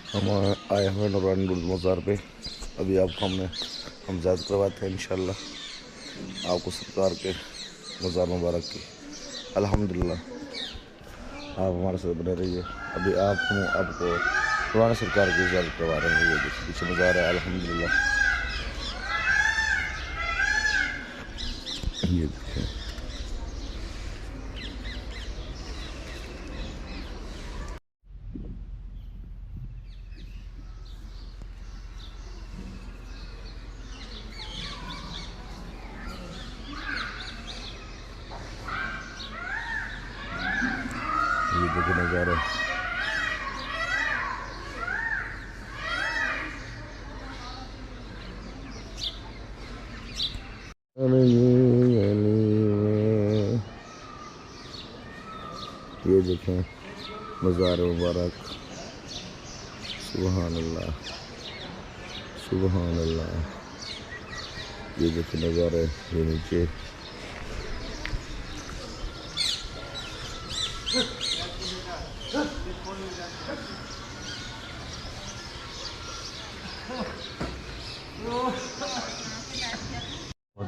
हम आए हुए नूरानी मज़ार पे। अभी आपको हम ज़्यादा करवाते हैं इंशाल्लाह आपको सरकार के मज़ार मुबारक की। अल्हम्दुलिल्लाह आप हमारे साथ बने रहिए। अभी आपको पुराने सरकार की ज़्यारत करवा रहे हैं। ये पीछे मज़ार है अल्हम्दुलिल्लाह। ये देखिए नज़ारा। ये देखें मज़ार मुबारक। सुभान अल्लाह सुभान अल्लाह। ये देखें नज़ारे ये नीचे।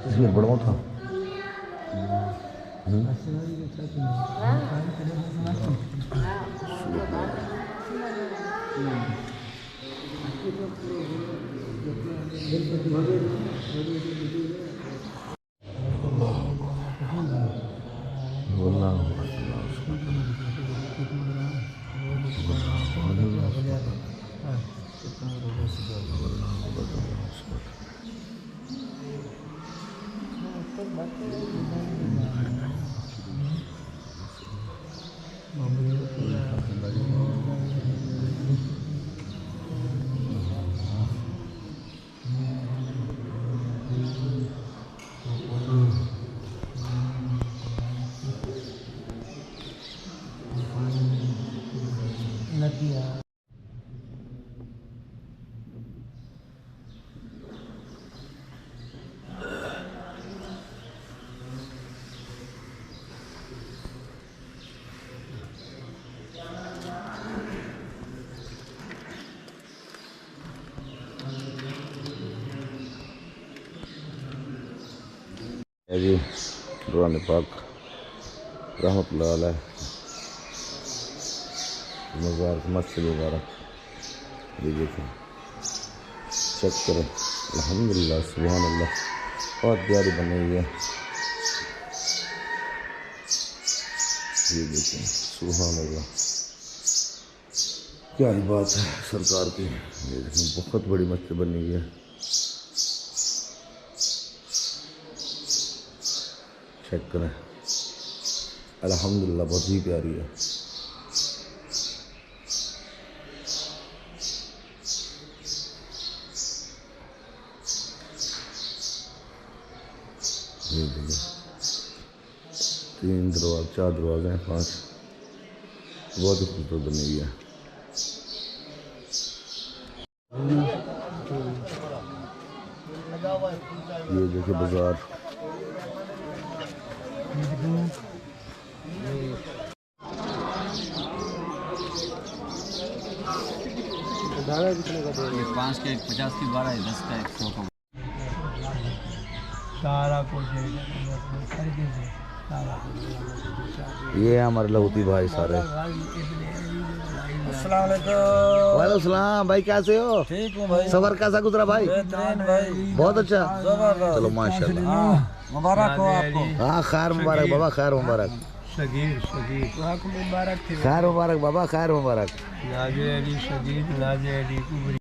तस्वीर बड़ा था। जी कुरान पाक रहमतुल्लाह अलैह मज़ार मस्जिद मुबारक। ये देखें चेक करें अल्हम्दुलिल्लाह सुभान अल्लाह बहुत प्यारी बनी हुई है। ये देखें सुभान अल्लाह क्या बात है सरकार की। ये देखें बहुत बड़ी मस्जिद बनी हुई है। चेक करें अल्हम्दुलिल्लाह बहुत ही प्यारी है। ये देखिए 3 दरवाजे 4 दरवाजे हैं 5 बहुत ही खूबसूरत बनी हुई है। ये देखिए बाजार कितने का देंगे? 5 के 50 की 12 है 10 का 100 का सारा कुछ ये हमारे लहूती भाई सारे। वालेकुम सलाम भाई कैसे हो? ठीक हूँ भाई। सफर कैसा गुजरा भाई? भाई बहुत अच्छा चलो माशाल्लाह। मुबारक हो आपको। हाँ खैर मुबारक बाबा खैर मुबारक। शगीर मुबारक खैर मुबारक बाबा खैर मुबारक। नाज़े अली शगीर नाज़े अली